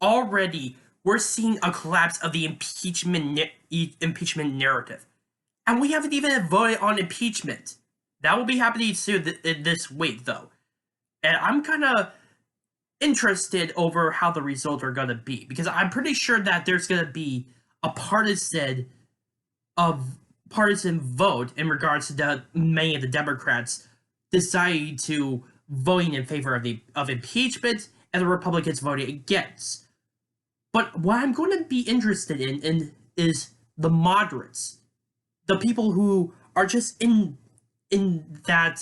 already we're seeing a collapse of the impeachment narrative, and we haven't even voted on impeachment. That will be happening soon this week, though, and I'm kind of interested over how the results are going to be, because I'm pretty sure that there's going to be a of partisan vote in regards to many of the Democrats deciding to voting in favor of impeachment and the Republicans voting against. But what I'm going to be interested in is the moderates, the people who are just in that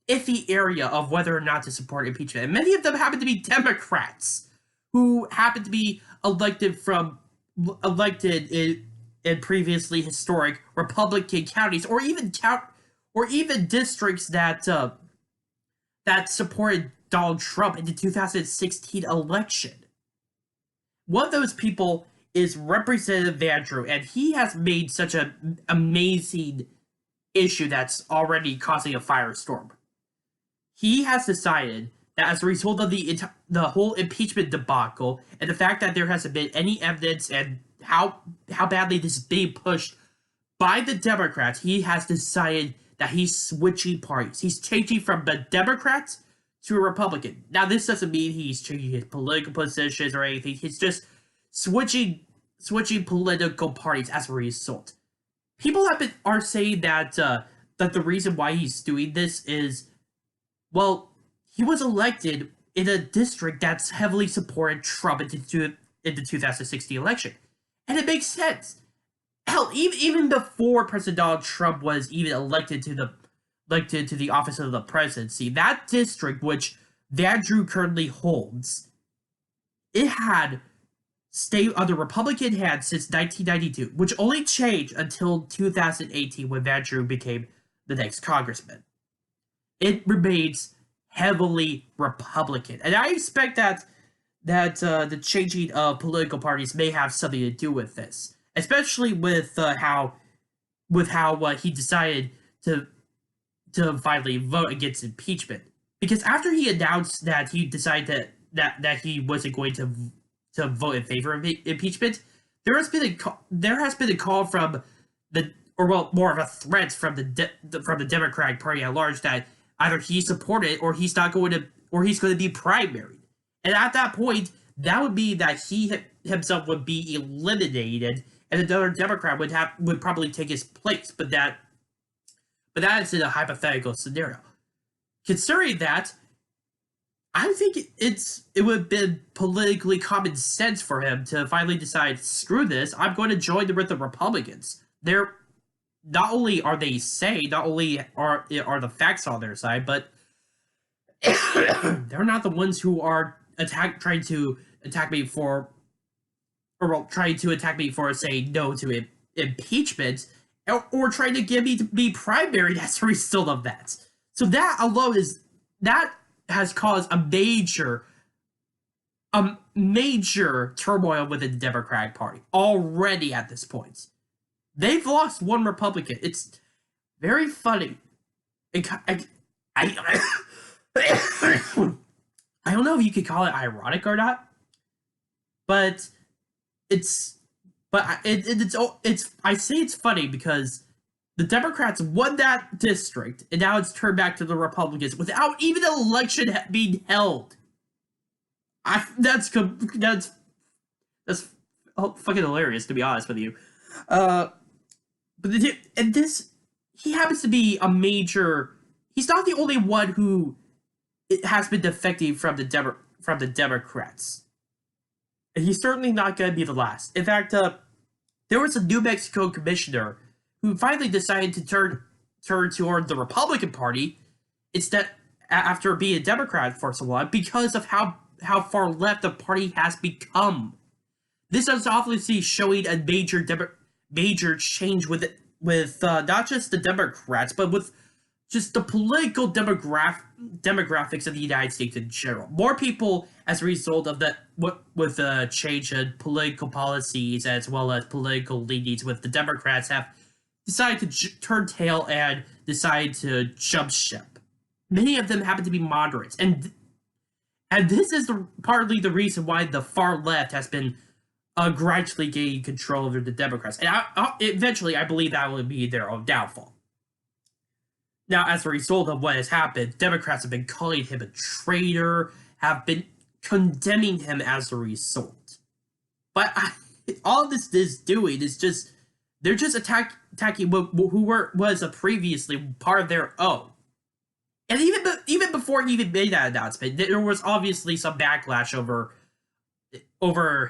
iffy area of whether or not to support impeachment. And many of them happen to be Democrats who happen to be elected in previously historic Republican counties, or even districts that supported Donald Trump in the 2016 election. One of those people is Representative Andrew, and he has made such an amazing issue that's already causing a firestorm. He has decided that as a result of the whole impeachment debacle and the fact that there hasn't been any evidence and how badly this is being pushed by the Democrats, he has decided that he's switching parties. He's changing from the Democrats to a Republican. Now, this doesn't mean he's changing his political positions or anything. He's just switching political parties as a result. People are saying that the reason why he's doing this is, well, he was elected in a district that's heavily supported Trump in the 2016 election. And it makes sense. Hell, even before President Donald Trump was even elected to the office of the presidency, that district, which Andrew currently holds, it had stayed under Republican hands since 1992, which only changed until 2018 when Andrew became the next congressman. It remains heavily Republican, and I expect that the changing of political parties may have something to do with this, especially with how he decided to finally vote against impeachment. Because after he announced that he decided that he wasn't going to vote in favor of impeachment, there has been a call from more of a threat from the Democratic Party at large that either he supported or he's going to be primaried. And at that point, that would be that he himself would be eliminated, and another Democrat would probably take his place. But that is in a hypothetical scenario. Considering that, I think it would have been politically common sense for him to finally decide, screw this, I'm going to join with the Republicans. They're not only are they sane, not only are the facts on their side, but they're not the ones who are trying to attack me for saying no to impeachment, or trying to get me to be primaried as a result of that. So that alone has caused a major turmoil within the Democratic Party already at this point. They've lost one Republican. It's very funny. I don't know if you could call it ironic or not, but it's I say it's funny because the Democrats won that district, and now it's turned back to the Republicans without even an election being held. That's fucking hilarious, to be honest with you. He happens to be a major. He's not the only one who has been defecting from the Democrats. And he's certainly not going to be the last. In fact, there was a New Mexico commissioner who finally decided to turn toward the Republican Party instead, after being a Democrat for so long, because of how far left the party has become. This is obviously showing a major change with not just the Democrats, but with just the political demographics of the United States in general. More people, as a result of that, with the change in political policies as well as political leanings with the Democrats, have decided to turn tail and decide to jump ship. Many of them happen to be moderates, and And this is partly the reason why the far left has been gradually gaining control over the Democrats. And eventually, I believe that will be their own downfall. Now, as a result of what has happened, Democrats have been calling him a traitor, have been condemning him as a result. But all this is doing is just, they're just attacking who was a previously part of their own. And even before he even made that announcement, there was obviously some backlash over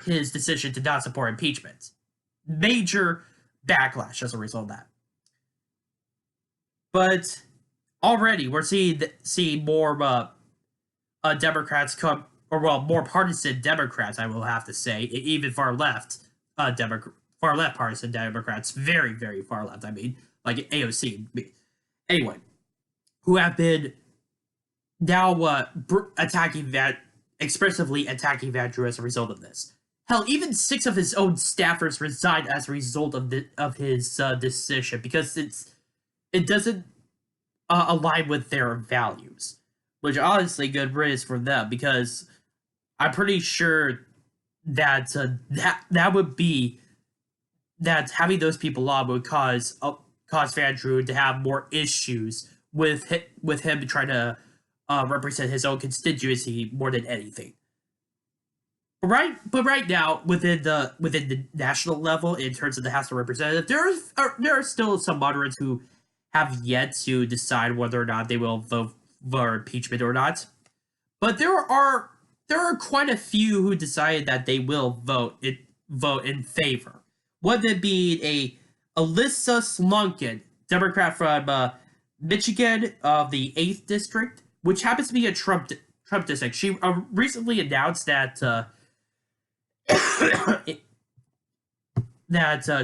his decision to not support impeachment. Major backlash as a result of that. But already we're seeing more Democrats come, or well, more partisan Democrats, I will have to say, even far left far left partisan Democrats, very very far left. I mean, like AOC. Anyway, who have been now expressively attacking Van Drew as a result of this. Hell, even 6 of his own staffers resigned as a result of his decision because it doesn't align with their values, which honestly good riddance for them because I'm pretty sure that that would be that having those people on would cause Van Drew to have more issues with him trying to represent his own constituency more than anything. But right now, within the national level, in terms of the House of Representatives, there are still some moderates who have yet to decide whether or not they will vote for impeachment or not. But there are quite a few who decided that they will vote in favor. One of them being a Alyssa Slunkin, Democrat from Michigan of the 8th District, which happens to be a Trump district. She recently announced that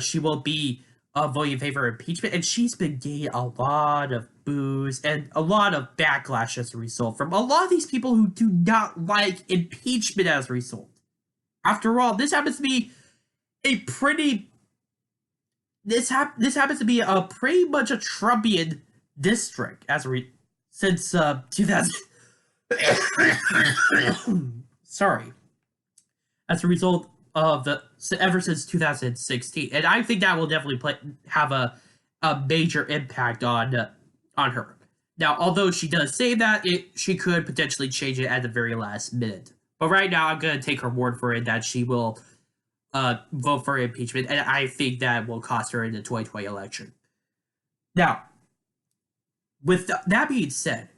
she will be voting in favor of impeachment, and she's been getting a lot of boos and a lot of backlash as a result from a lot of these people who do not like impeachment as a result. After all, this happens to be a pretty this happens to be a pretty much a Trumpian district since 2000. Sorry, as a result of ever since 2016, and I think that will definitely have a major impact on her. Now, although she does say that she could potentially change it at the very last minute, but right now I'm gonna take her word for it that she will vote for impeachment, and I think that will cost her in the 2020 election. Now, with that being said,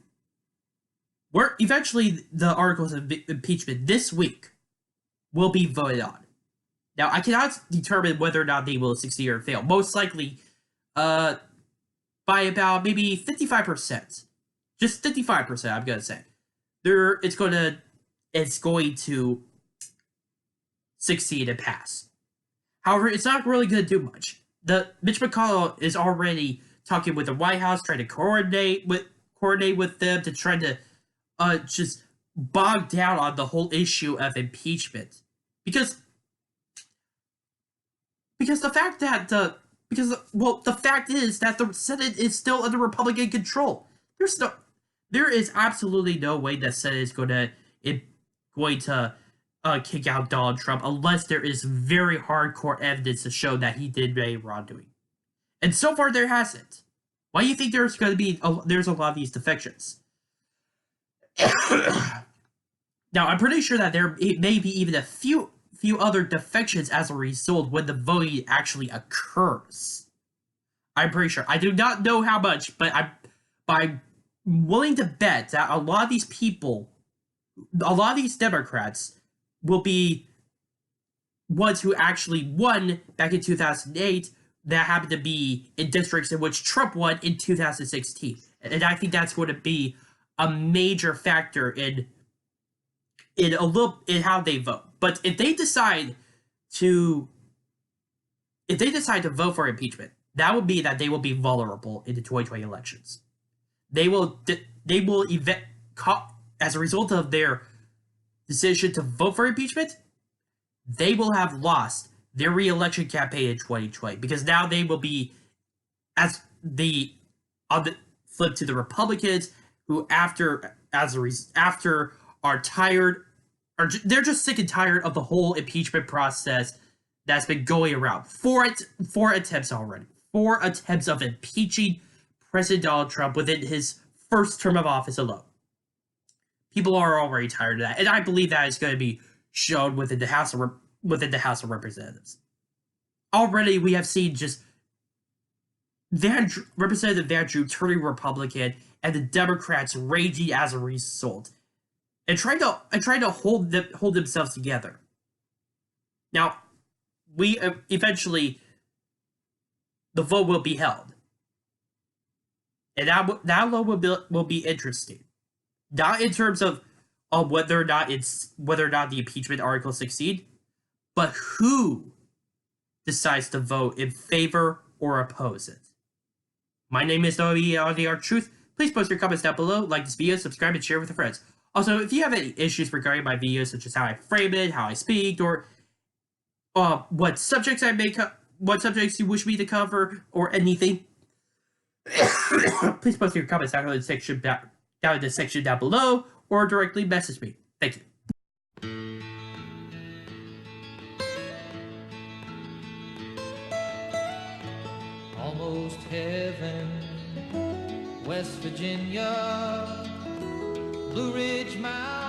we're eventually the articles of impeachment this week will be voted on. Now, I cannot determine whether or not they will succeed or fail. Most likely, by about maybe 55%, just 55%. I'm gonna say it's going to succeed and pass. However, it's not really going to do much. Mitch McConnell is already talking with the White House, trying to coordinate with them to try to just bog down on the whole issue of impeachment, because the fact is that the Senate is still under Republican control. There is absolutely no way that Senate is going to kick out Donald Trump unless there is very hardcore evidence to show that he did any wrongdoing. And so far, there hasn't. Why do you think there's going to be there's a lot of these defections? Now, I'm pretty sure that there may be even a few other defections as a result when the voting actually occurs. I'm pretty sure. I do not know how much, but I'm willing to bet that a lot of these Democrats will be ones who actually won back in 2008 that happened to be in districts in which Trump won in 2016. And I think that's going to be a major factor in how they vote. But if they decide to vote for impeachment, that would be that they will be vulnerable in the 2020 elections. They will as a result of their decision to vote for impeachment, they will have lost their re-election campaign in 2020, because now they will be on the flip to the Republicans, who after are tired, or they're just sick and tired of the whole impeachment process that's been going around. Four attempts already. 4 attempts of impeaching President Donald Trump within his first term of office alone. People are already tired of that, and I believe that is going to be shown within the House of Representatives. Already, we have seen just Representative Van Drew turning Republican, and the Democrats raging as a result, and trying to hold themselves together. Now, we eventually the vote will be held, and that vote will be interesting. Not in terms of whether or not the impeachment article succeed, but who decides to vote in favor or oppose it. My name is the Truth. Please post your comments down below, like this video, subscribe, and share with your friends. Also, if you have any issues regarding my videos, such as how I frame it, how I speak, or what subjects what subjects you wish me to cover, or anything, please post your comments down in the section down below, or directly message me. Thank you. Almost heaven, West Virginia, Blue Ridge Mountain.